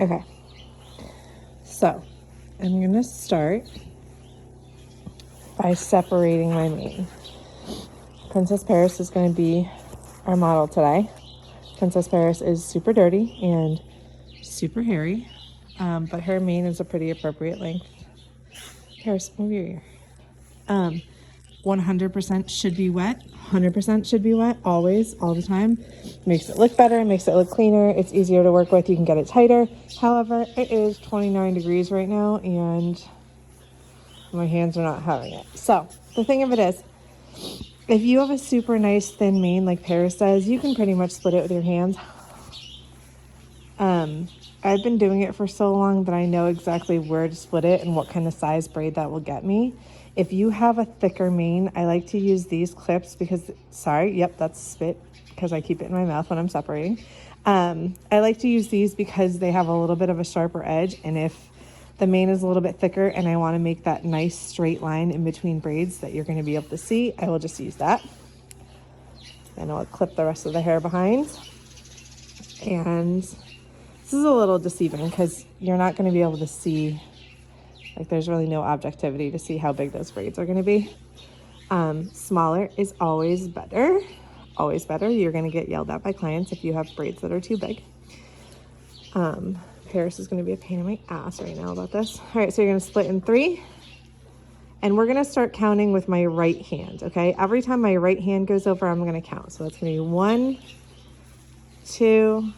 Okay, so I'm gonna start by separating my mane. Princess Paris is going to be our model today. Princess Paris is super dirty and super hairy, but her mane is a pretty appropriate length. Paris, move your ear. 100% should be wet. 100% should be wet, always, all the time. Makes it look better, makes it look cleaner. It's easier to work with. You can get it tighter. However, it is 29 degrees right now and my hands are not having it. So the thing of it is, if you have a super nice thin mane like Paris does, you can pretty much split it with your hands. I've been doing it for so long that I know exactly where to split it and what kind of size braid that will get me. If you have a thicker mane, I like to use these clips because, sorry, yep, that's spit because I keep it in my mouth when I'm separating. I like to use these because they have a little bit of a sharper edge, and if the mane is a little bit thicker and I want to make that nice straight line in between braids that you're going to be able to see, I will just use that. And I'll clip the rest of the hair behind. And this is a little deceiving because you're not going to be able to see, like there's really no objectivity to see how big those braids are going to be. Smaller is always better. Always better. You're going to get yelled at by clients if you have braids that are too big. Paris is going to be a pain in my ass right now about this. All right, so you're going to split in 3. And we're going to start counting with my right hand, okay? Every time my right hand goes over, I'm going to count. So that's going to be 1, 2,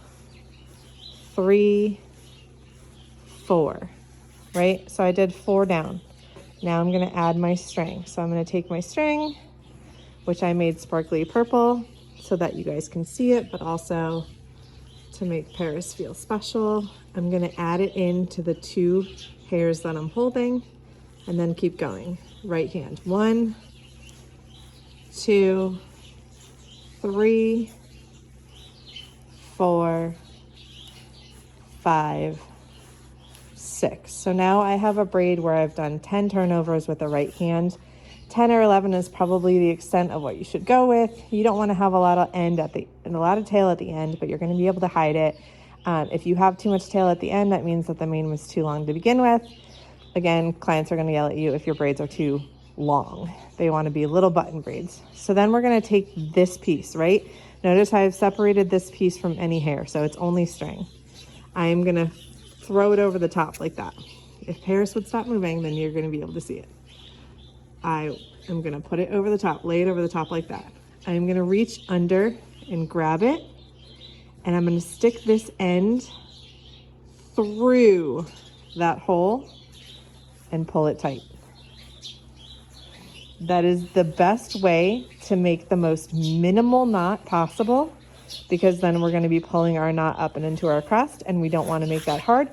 3, 4, right? So I did 4 down. Now I'm going to add my string. So I'm going to take my string, which I made sparkly purple so that you guys can see it, but also to make Paris feel special. I'm going to add it into the 2 hairs that I'm holding and then keep going. Right hand. 1, 2, 3, 4, 5, 6. So now I have a braid where I've done 10 turnovers with the right hand. 10 or 11 is probably the extent of what you should go with. You don't want to have a lot of a lot of tail at the end, but you're going to be able to hide it. If you have too much tail at the end, that means that the mane was too long to begin with. Again, clients are going to yell at you if your braids are too long. They want to be little button braids. So then we're going to take this piece, right? Notice how I've separated this piece from any hair, so it's only string. I'm going to throw it over the top like that. If Paris would stop moving, then you're going to be able to see it. I am going to put it over the top, lay it over the top like that. I'm going to reach under and grab it, and I'm going to stick this end through that hole and pull it tight. That is the best way to make the most minimal knot possible, because then we're going to be pulling our knot up and into our crest, and we don't want to make that hard.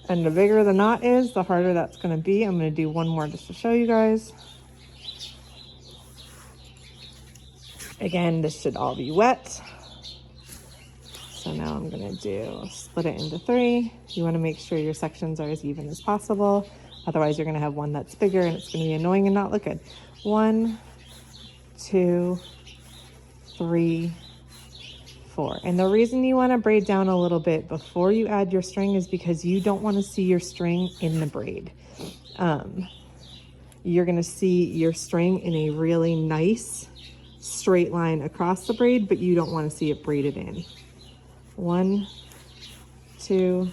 And the bigger the knot is, the harder that's going to be. I'm going to do one more just to show you guys. Again, this should all be wet. So now I'm going to split it into 3. You want to make sure your sections are as even as possible. Otherwise, you're going to have one that's bigger and it's going to be annoying and not look good. 1, 2, 3, 4. And the reason you want to braid down a little bit before you add your string is because you don't want to see your string in the braid. You're going to see your string in a really nice straight line across the braid, but you don't want to see it braided in. 1, 2,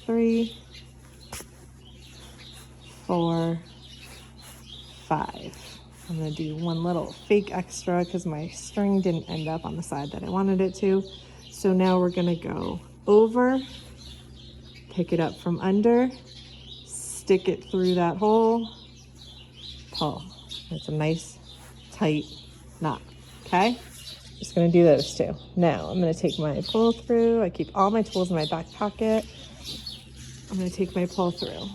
3, 4, 5. I'm going to do one little fake extra because my string didn't end up on the side that I wanted it to. So now we're going to go over, pick it up from under, stick it through that hole, pull. It's a nice tight knot. Okay? Just going to do those 2. Now I'm going to take my pull through. I keep all my tools in my back pocket. I'm going to take my pull through.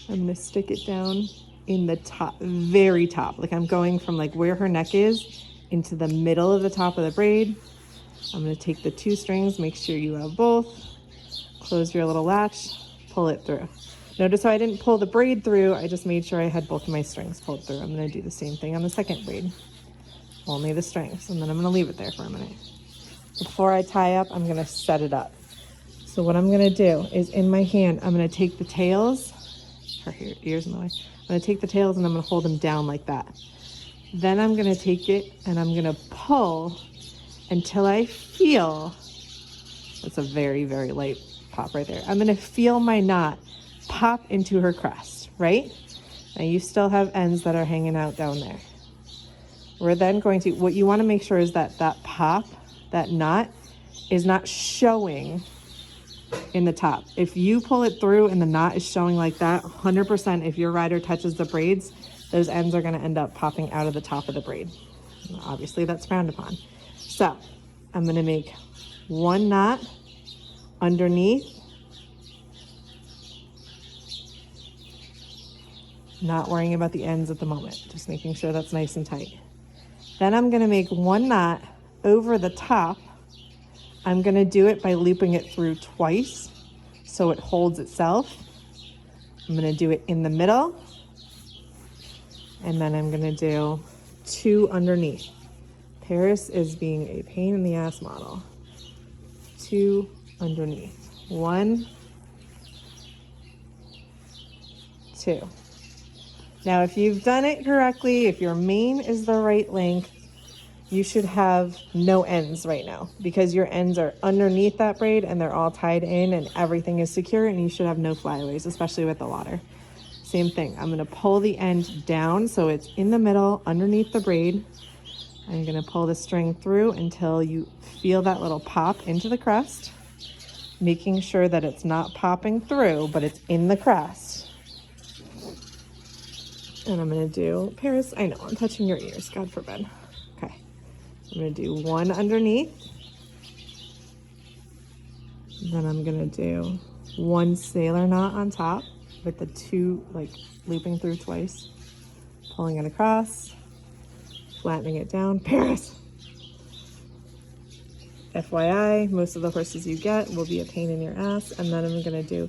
I'm going to stick it down in the top, very top. Like I'm going from like where her neck is into the middle of the top of the braid. I'm going to take the 2 strings, make sure you have both. Close your little latch, pull it through. Notice how I didn't pull the braid through. I just made sure I had both of my strings pulled through. I'm going to do the same thing on the second braid. Only the strings, and then I'm going to leave it there for a minute. Before I tie up, I'm going to set it up. So what I'm gonna do is in my hand, I'm gonna take the tails, her ears in the way. I'm gonna take the tails and I'm gonna hold them down like that. Then I'm gonna take it and I'm gonna pull until I feel, that's a very, very light pop right there. I'm gonna feel my knot pop into her crest, right? Now you still have ends that are hanging out down there. We're then going to, what you wanna make sure is that that pop, that knot, is not showing in the top. If you pull it through and the knot is showing like that, 100% if your rider touches the braids, those ends are gonna end up popping out of the top of the braid. Obviously that's frowned upon. So I'm gonna make one knot underneath, not worrying about the ends at the moment, just making sure that's nice and tight. Then I'm gonna make one knot over the top. I'm gonna do it by looping it through twice so it holds itself. I'm gonna do it in the middle, and then I'm gonna do 2 underneath. Paris is being a pain in the ass model. 2 underneath. 1, 2. Now, if you've done it correctly, if your mane is the right length, you should have no ends right now because your ends are underneath that braid and they're all tied in and everything is secure, and you should have no flyaways, especially with the water. Same thing, I'm gonna pull the end down so it's in the middle underneath the braid. I'm gonna pull the string through until you feel that little pop into the crest, making sure that it's not popping through, but it's in the crest. And I'm gonna do, Paris, I know, I'm touching your ears, God forbid. Okay, I'm gonna do 1 underneath. Then I'm gonna do 1 sailor knot on top with the 2, like looping through twice, pulling it across, flattening it down. Paris! FYI, most of the horses you get will be a pain in your ass. And then I'm gonna do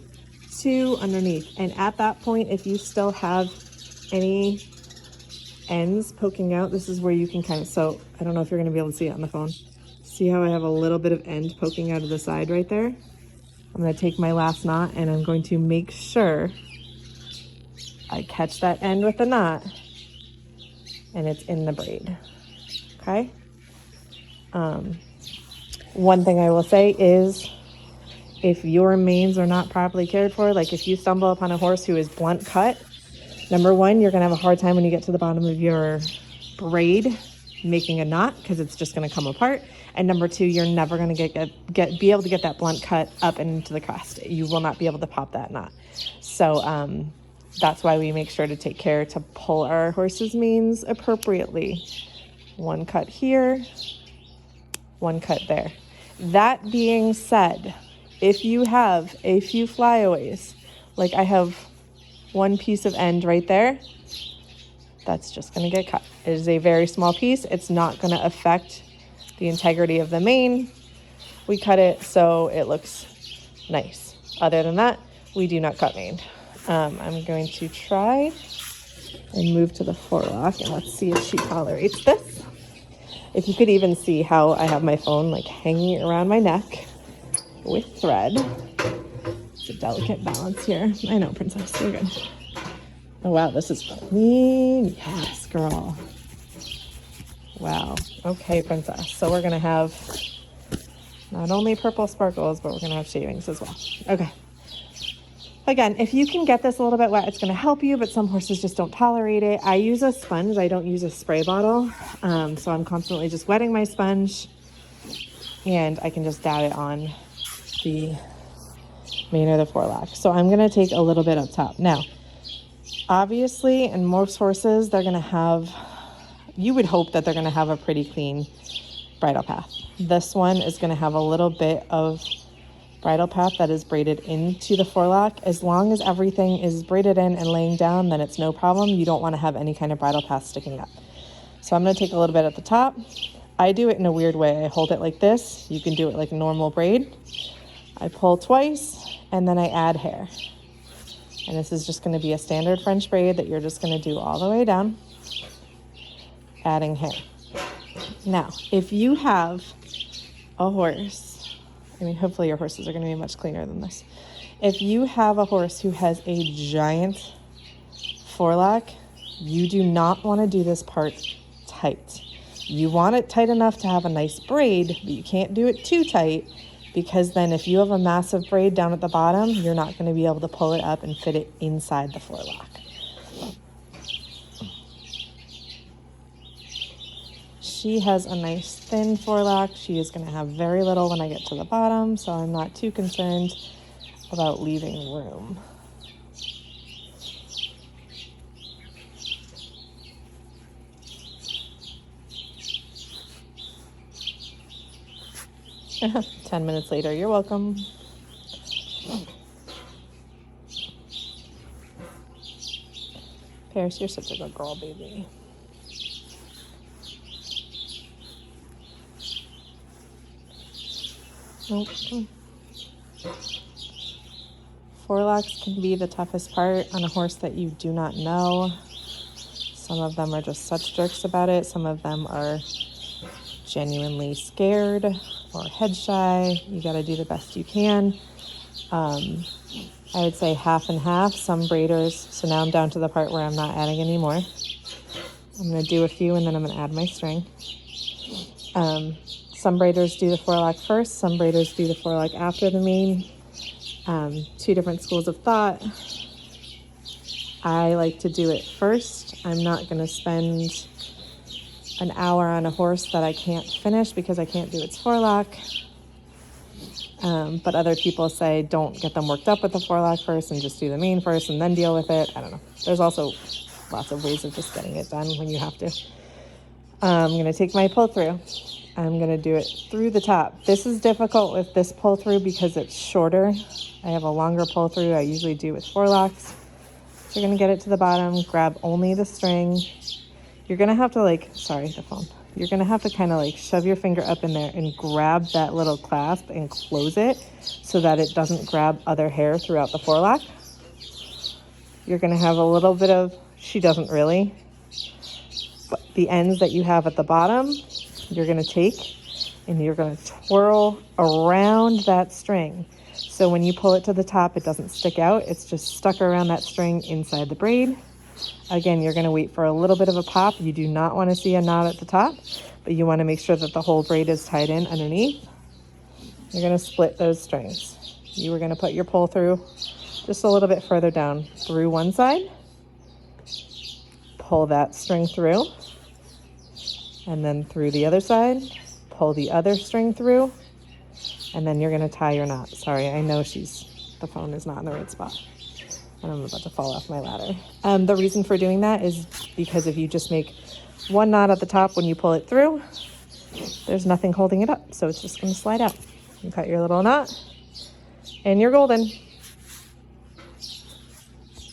2 underneath. And at that point, if you still have any ends poking out, this is where you can kind of, so I don't know if you're gonna be able to see it on the phone. See how I have a little bit of end poking out of the side right there? I'm gonna take my last knot and I'm going to make sure I catch that end with the knot and it's in the braid, okay? One thing I will say is if your manes are not properly cared for, like if you stumble upon a horse who is blunt cut, number 1, you're gonna have a hard time when you get to the bottom of your braid making a knot because it's just gonna come apart. And number 2, you're never gonna be able to get that blunt cut up into the crest. You will not be able to pop that knot. So that's why we make sure to take care to pull our horses' manes appropriately. 1 cut here, 1 cut there. That being said, if you have a few flyaways, like I have 1 piece of end right there, that's just gonna get cut. It is a very small piece. It's not gonna affect the integrity of the mane. We cut it so it looks nice. Other than that, we do not cut mane. I'm going to try and move to the forelock and let's see if she tolerates this. If you could even see how I have my phone like hanging around my neck with thread. It's a delicate balance here. I know, princess, you're good. Oh wow, this is clean. Yes, girl. Wow. Okay, princess. So we're gonna have not only purple sparkles, but we're gonna have shavings as well. Okay. Again, if you can get this a little bit wet, it's gonna help you, but some horses just don't tolerate it. I use a sponge, I don't use a spray bottle. So I'm constantly just wetting my sponge and I can just dab it on the mane or the forelock. So I'm gonna take a little bit up top. Now, obviously, in most horses, they're gonna have, you would hope that they're gonna have a pretty clean bridle path. This one is gonna have a little bit of bridle path that is braided into the forelock. As long as everything is braided in and laying down, then it's no problem. You don't wanna have any kind of bridle path sticking up. So I'm gonna take a little bit at the top. I do it in a weird way. I hold it like this. You can do it like a normal braid. I pull twice and then I add hair. And this is just gonna be a standard French braid that you're just gonna do all the way down, adding hair. Now, if you have a horse I mean, hopefully your horses are going to be much cleaner than this. If you have a horse who has a giant forelock, you do not want to do this part tight. You want it tight enough to have a nice braid, but you can't do it too tight, because then if you have a massive braid down at the bottom, you're not going to be able to pull it up and fit it inside the forelock. She has a nice thin forelock. She is going to have very little when I get to the bottom, so I'm not too concerned about leaving room. Ten minutes later, you're welcome. Paris, you're such a good girl, baby. Nope. Forelocks can be the toughest part on a horse that you do not know. Some of them are just such jerks about it. Some of them are genuinely scared or head shy. You got to do the best you can. I would say half and half. Some braiders, so now I'm down to the part where I'm not adding any more. I'm going to do a few and then I'm going to add my string. Some braiders do the forelock first, some braiders do the forelock after the mane. Two different schools of thought. I like to do it first. I'm not going to spend an hour on a horse that I can't finish because I can't do its forelock. But other people say don't get them worked up with the forelock first and just do the mane first and then deal with it. I don't know. There's also lots of ways of just getting it done when you have to. I'm going to take my pull through. I'm going to do it through the top. This is difficult with this pull through because it's shorter. I have a longer pull through. I usually do with forelocks. So you're going to get it to the bottom, grab only the string. You're going to have to You're going to have to kind of shove your finger up in there and grab that little clasp and close it so that it doesn't grab other hair throughout the forelock. You're going to have a little bit of, she doesn't really, but the ends that you have at the bottom, you're going to take and you're going to twirl around that string. So when you pull it to the top, it doesn't stick out. It's just stuck around that string inside the braid. Again, you're going to wait for a little bit of a pop. You do not want to see a knot at the top, but you want to make sure that the whole braid is tied in underneath. You're going to split those strings. You were going to put your pull through just a little bit further down through one side. Pull that string through. And then through the other side, pull the other string through, and then you're going to tie your knot. Sorry, I know the phone is not in the right spot, and I'm about to fall off my ladder. The reason for doing that is because if you just make one knot at the top when you pull it through, there's nothing holding it up, so it's just going to slide out. You cut your little knot, and you're golden.